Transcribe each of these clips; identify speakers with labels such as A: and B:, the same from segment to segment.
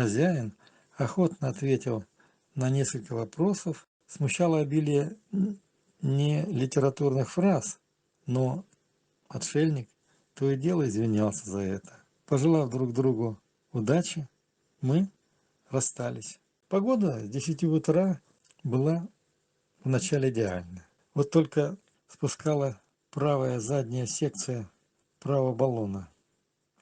A: Хозяин охотно ответил на несколько вопросов. Смущало обилие не литературных фраз, но отшельник то и дело извинялся за это. Пожелав друг другу удачи, мы расстались. Погода с 10 утра была вначале идеальна. Вот только спускала правая задняя секция правого баллона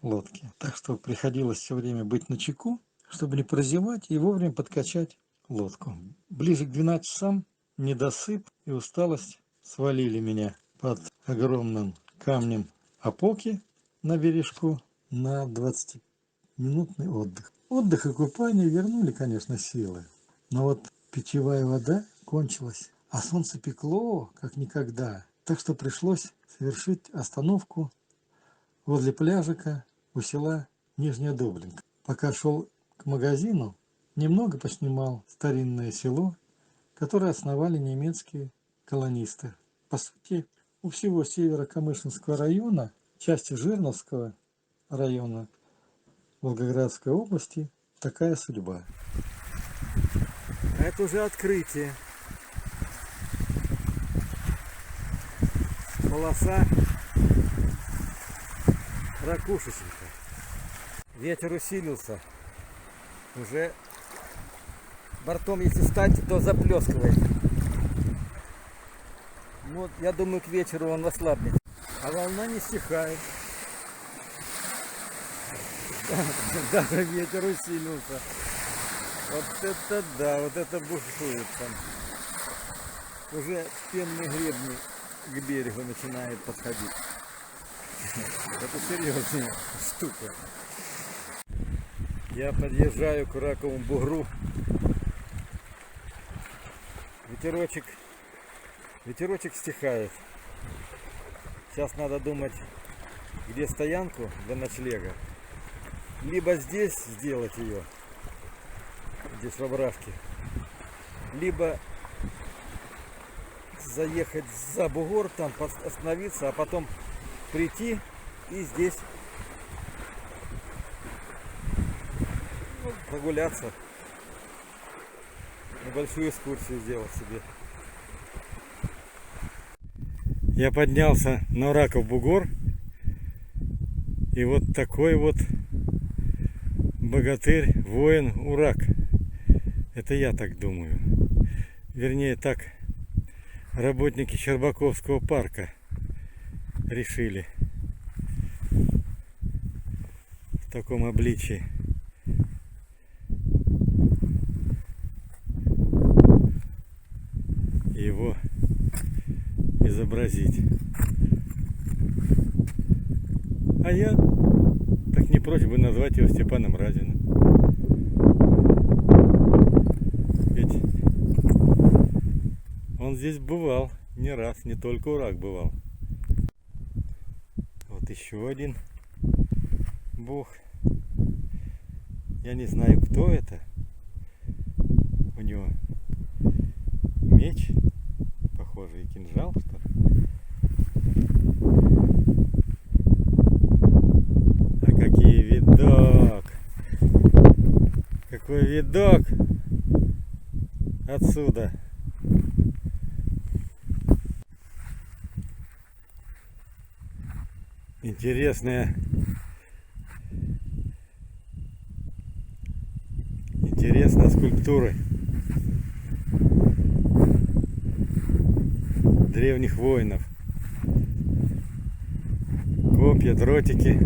A: лодки. Так что приходилось все время быть начеку, чтобы не прозевать и вовремя подкачать лодку. Ближе к 12 часам недосып и усталость свалили меня под огромным камнем опоки на бережку на 20-минутный отдых. Отдых и купание вернули, конечно, силы. Но вот питьевая вода кончилась, а солнце пекло, как никогда. Так что пришлось совершить остановку возле пляжика у села Нижняя Дублинка. Пока шел к магазину, немного поснимал старинное село, которое основали немецкие колонисты. По сути, у всего Северо-Камышинского района, части Жирновского района Волгоградской области, такая судьба. Это уже открытие. Полоса ракушечника. Ветер усилился. Уже бортом, если стать, то заплескивает. Вот, я думаю, к вечеру он ослабнет. А волна не стихает. Даже ветер усилился. Вот это да, вот это бушует там. Уже пенные гребни к берегу начинает подходить. Это серьезная штука. Я подъезжаю к раковому бугру. Ветерочек стихает. Сейчас надо думать, где стоянку для ночлега. Либо здесь сделать ее, здесь в овражке, либо заехать за бугор, там остановиться, а потом прийти и здесь прогуляться, небольшую экскурсию сделать себе. Я поднялся на Раков бугор, и вот такой вот богатырь, воин, урак. Это я так думаю. Вернее, так работники Щербаковского парка решили в таком обличии. Его изобразить. А я так не прочь бы назвать его Степаном Разиным. Ведь он здесь бывал не раз, не только урак бывал. Вот еще один бог. Я не знаю, кто это. У него меч, похожий кинжал, что ли. А какой видок! Какой видок отсюда! Интересная скульптура древних воинов. Копья, дротики.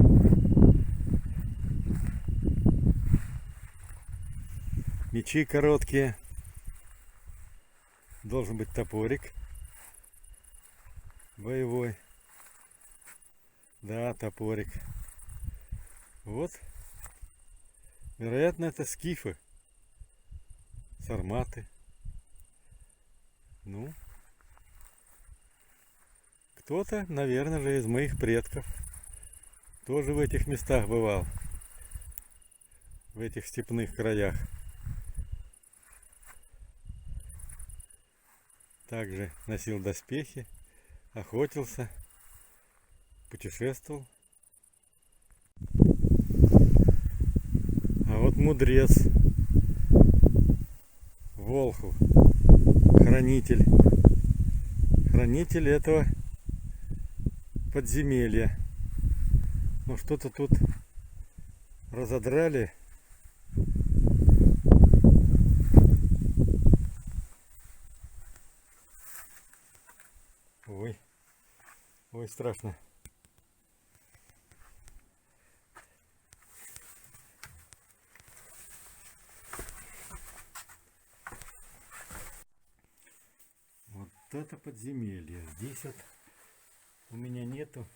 A: Мечи короткие. Должен быть топорик боевой. Да, топорик. Вот. Вероятно, это скифы. Сарматы. Ну. Кто-то, наверное же, из моих предков тоже в этих местах бывал. В этих степных краях. Также носил доспехи, охотился, путешествовал. А вот мудрец, Волхов, хранитель этого подземелья. Ну что-то тут разодрали. Ой, ой, страшно. Вот это подземелье. Здесь вот у меня нету.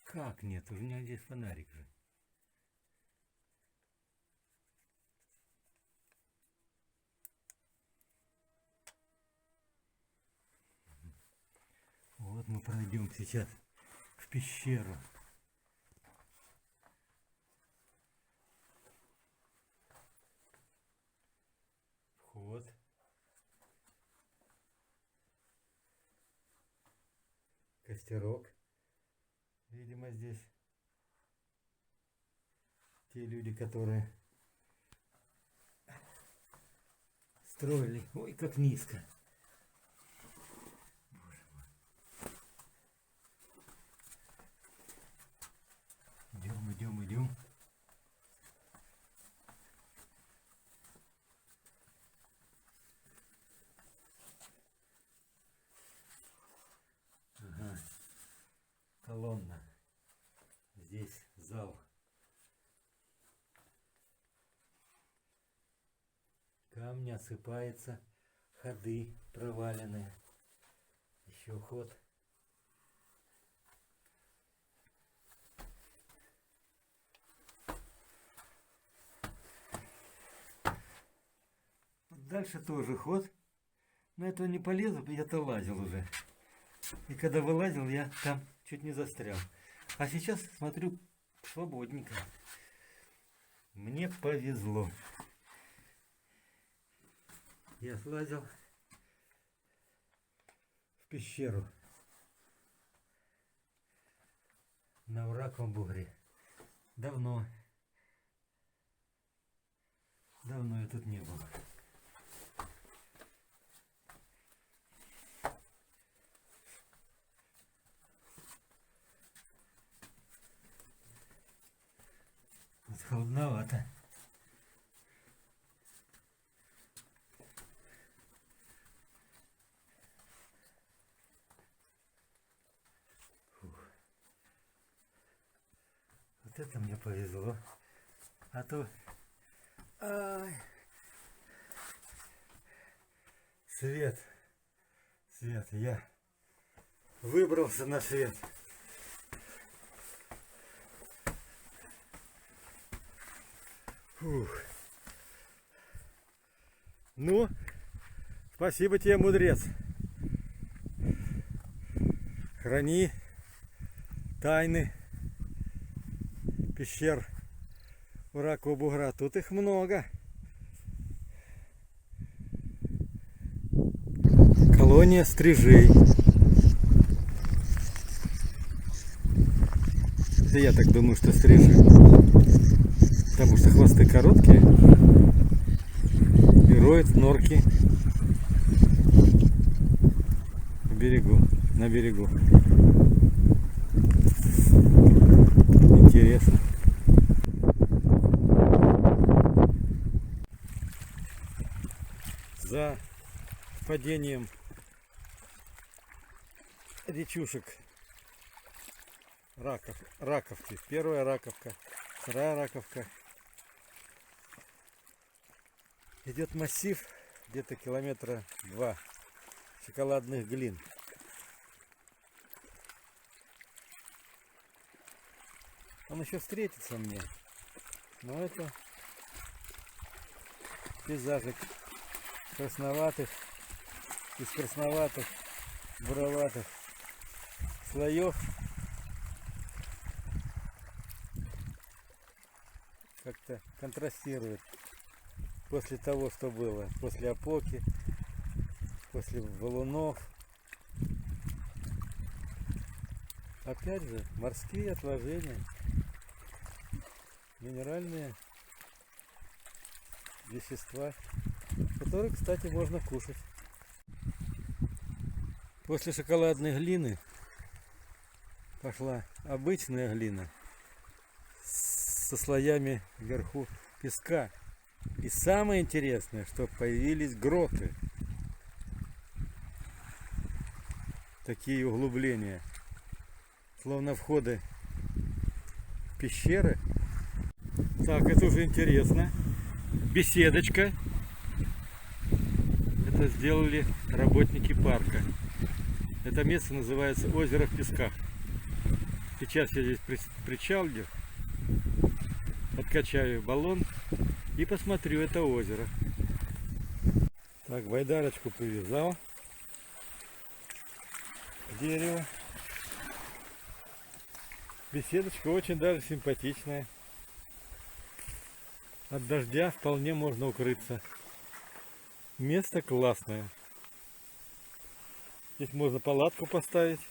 A: Как нет? У меня здесь фонарик же. Вот мы пройдем сейчас в пещеру. Вход. Костерок. Видимо, здесь те люди, которые строили. Ой, как низко. Боже мой. Идем, идем, идем. Ага. Колонна. Здесь зал. Камни осыпаются, ходы проваленные. Еще ход. Дальше тоже ход. Но этого не полезу, я-то лазил уже. И когда вылазил, я там чуть не застрял. А сейчас смотрю свободненько. Мне повезло. Я слазил в пещеру на Раковом бугре. Давно я тут не был. Вот холодновато. Вот это мне повезло. А то... Ай. Свет. Я выбрался на свет. Фух. Ну, спасибо тебе, мудрец. Храни тайны пещер у Ракового бугра. Тут их много. Колония стрижей. Да я так думаю, что стрижи. Потому что хвосты короткие. И роют норки на берегу. Интересно. За падением речушек раковки. Первая раковка, вторая раковка. Идет массив где-то километра 2 шоколадных глин. Он еще встретится мне, но это пейзажик красноватых, из красноватых, буроватых слоев. Как-то контрастирует после того, что было, после опоки, после валунов. Опять же, морские отложения. минеральные вещества, которые, кстати, можно кушать. После шоколадной глины пошла обычная глина со слоями вверху песка. И самое интересное, что появились гроты. Такие углубления, словно входы в пещеры. Так, это уже интересно. Беседочка. Это сделали работники парка. Это место называется озеро в песках. Сейчас я здесь причалю, подкачаю баллон и посмотрю это озеро. Так, байдарочку привязал к дереву. Беседочка очень даже симпатичная. От дождя вполне можно укрыться. Место классное. Здесь можно палатку поставить.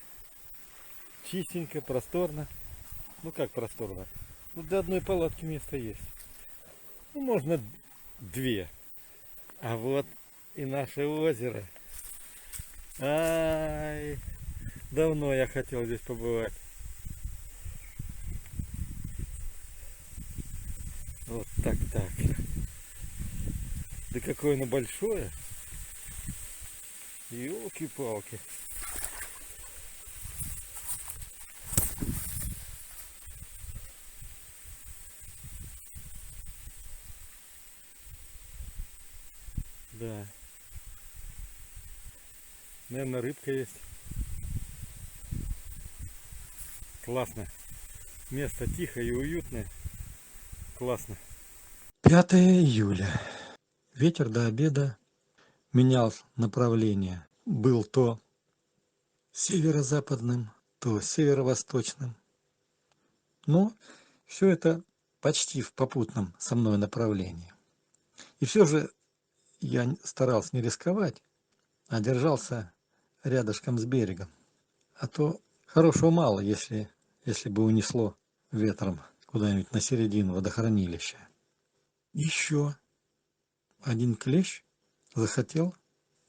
A: Чистенько, просторно. Ну как просторно? Ну, до одной палатки место есть. Ну, можно две. А вот и наше озеро. Ай, давно я хотел здесь побывать. Вот так. Да какое оно большое. Ёлки-палки. Да. Наверное, рыбка есть. Классно. Место тихое и уютное. Классно. 5 июля. Ветер до обеда менял направление. Был то северо-западным, то северо-восточным. Но все это почти в попутном со мной направлении. И все же я старался не рисковать, а держался рядышком с берегом. А то хорошего мало, если бы унесло ветром куда-нибудь на середину водохранилища. Еще один клещ захотел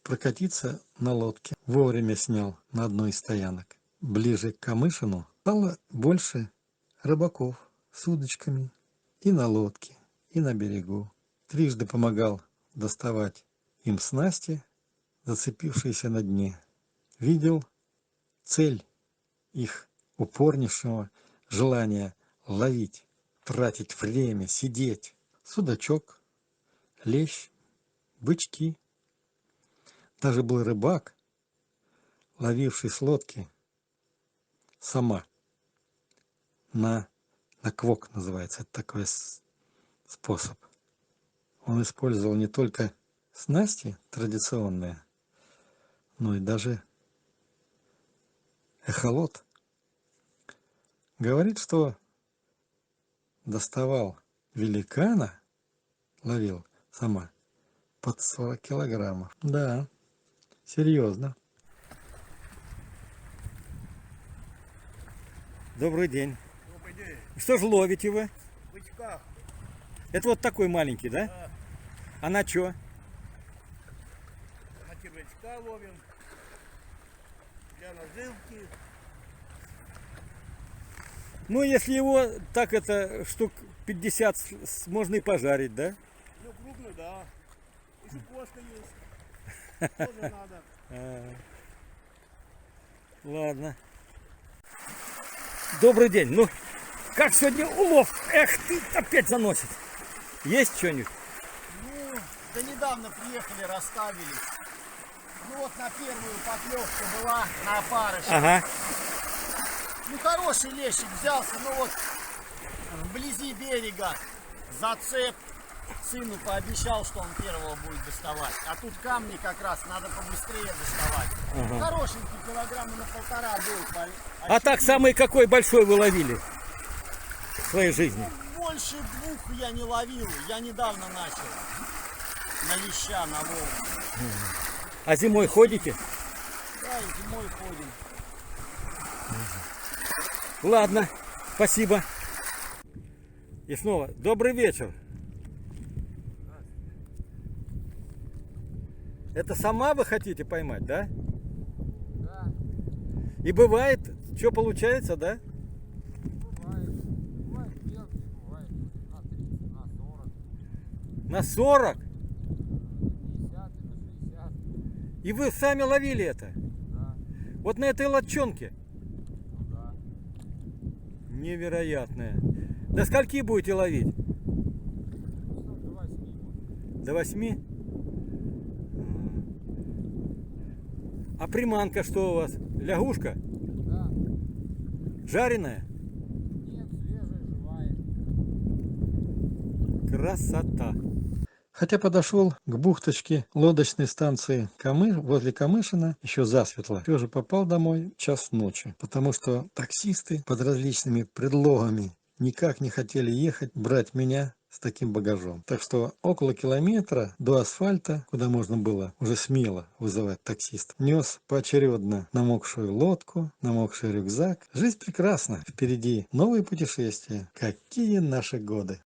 A: прокатиться на лодке. Вовремя снял на одной из стоянок. Ближе к Камышину стало больше рыбаков с удочками и на лодке, и на берегу. Трижды помогал доставать им снасти, зацепившиеся на дне. Видел цель их упорнейшего желания ловить, тратить время, сидеть. Судачок, лещ, бычки. Даже был рыбак, ловивший с лодки сама. На квок называется. Это такой способ. Он использовал не только снасти традиционные, но и даже эхолот. Говорит, что доставал великана, ловил сама, под 40 килограммов. Да, серьезно. Добрый день.
B: Добрый день.
A: Что же ловите вы?
B: Бычка.
A: Это вот такой маленький, да?
B: Да.
A: А на что?
B: На червячка ловим. Для наживки.
A: Ну, если его так это штук 50 можно и пожарить, да?
B: Ну, крупный, да. Еще кошка есть. Тоже надо.
A: Ладно. Добрый день. Ну, как сегодня улов? Эх, ты опять заносит. Есть что-нибудь?
B: Ну, да недавно приехали, расставили. Ну вот на первую поклевку была на опарыше.
A: Ага.
B: Ну хороший лещик взялся, ну вот вблизи берега зацеп. Сыну пообещал, что он первого будет доставать. А тут камни как раз, надо побыстрее доставать.
A: Ага.
B: Хорошенький, килограмма на 1,5 был.
A: А так самый какой большой вы ловили в своей жизни?
B: Ну, больше 2 я не ловил. Я недавно начал. На леща, на волну.
A: А зимой ходите?
B: Да, и зимой ходим.
A: Ладно, спасибо. И снова добрый вечер. Это сама вы хотите поймать, да?
B: Да,
A: И бывает, что получается, да?
B: бывает. Бывает мелкий, бывает на 30, на 40,
A: На 40.
B: на 50 и на 60.
A: И вы сами ловили это?
B: Да,
A: Вот на этой лодчонке?
B: ну да.
A: Невероятное. До скольки будете ловить?
B: Ну, до 8 может.
A: До 8? А приманка что у вас? Лягушка?
B: Да.
A: Жареная?
B: Нет, свежая, живая.
A: Красота. Хотя подошел к бухточке лодочной станции возле Камышина еще засветло. Все же попал домой час ночи, потому что таксисты под различными предлогами никак не хотели ехать, брать меня с таким багажом. Так что около километра до асфальта, куда можно было уже смело вызывать таксист, нес поочередно намокшую лодку, намокший рюкзак. Жизнь прекрасна. Впереди новые путешествия. Какие наши годы!